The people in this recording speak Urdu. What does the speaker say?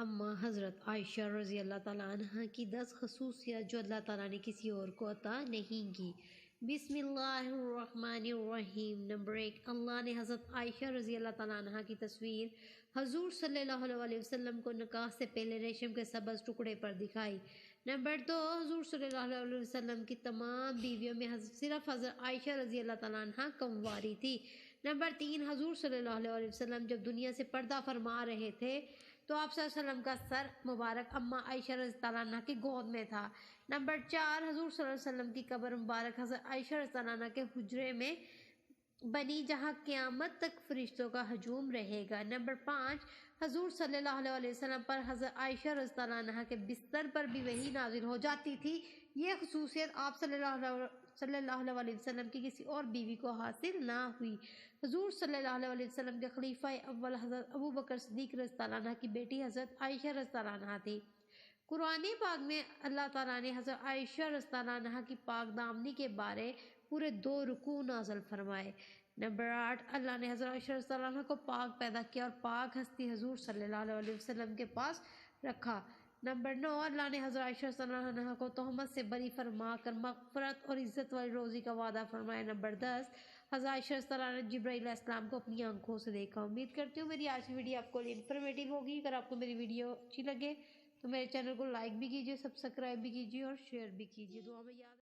اما حضرت عائشہ رضی اللہ تعالیٰ عنہ کی 10 خصوصیات جو اللہ تعالیٰ نے کسی اور کو عطا نہیں کی۔ بسم اللہ الرحمن الرحیم۔ نمبر 1، اللہ نے حضرت عائشہ رضی اللہ تعالیٰ عنہ کی تصویر حضور صلی اللہ علیہ وسلم کو نکاح سے پہلے ریشم کے سبز ٹکڑے پر دکھائی۔ نمبر 2، حضور صلی اللہ علیہ وسلم کی تمام بیویوں میں صرف حضرت عائشہ رضی اللہ تعالیٰ عنہ کمواری تھی۔ نمبر 3، حضور صلی اللہ علیہ وسلم جب دنیا سے پردہ فرما رہے تھے تو آپ صلی اللہ علیہ وسلم کا سر مبارک اما عائشہ رضی اللہ عنہ کی گود میں تھا۔ نمبر 4، حضور صلی اللہ علیہ وسلم کی قبر مبارک حضرت عائشہ رضی اللہ عنہ کے حجرے میں بنی جہاں قیامت تک فرشتوں کا ہجوم رہے گا۔ نمبر 5، حضور صلی اللہ علیہ وسلم پر حضرت عائشہ رضی اللہ عنہ کے بستر پر بھی وحی نازل ہو جاتی تھی۔ یہ خصوصیت آپ صلی اللہ علیہ وسلم کی کسی اور بیوی کو حاصل نہ ہوئی۔ حضور صلی اللہ علیہ وسلم کے خلیفہ اول حضرت ابو بکر صدیق رضی اللہ عنہ کی بیٹی حضرت عائشہ رضی اللہ عنہ تھی۔ قرآن پاک میں اللہ تعالیٰ نے حضرت عائشہ رضی اللہ عنہ کی پاک دامنی کے بارے پورے 2 رکوع نازل فرمائے۔ نمبر 8، اللہ نے حضرت عائشہ رضی اللہ عنہ کو پاک پیدا کیا اور پاک ہستی حضور صلی اللہ علیہ وسلم کے پاس رکھا۔ نمبر 9، اللہ نے حضرت عائشہ رضی اللہ عنہ کو تہمت سے بری فرما کر مغفرت اور عزت والی روزی کا وعدہ فرمایا۔ نمبر 10، حضرت عائشہ رضی اللہ عنہ نے جبرائیل علیہ السلام کو اپنی آنکھوں سے دیکھا۔ امید کرتی ہوں میری آج کی ویڈیو آپ کو انفارمیٹیو ہوگی۔ اگر آپ کو میری ویڈیو اچھی لگے تو میرے چینل کو لائک بھی کیجیے، سبسکرائب بھی کیجیے اور شیئر بھی کیجیے۔ دعا میں یاد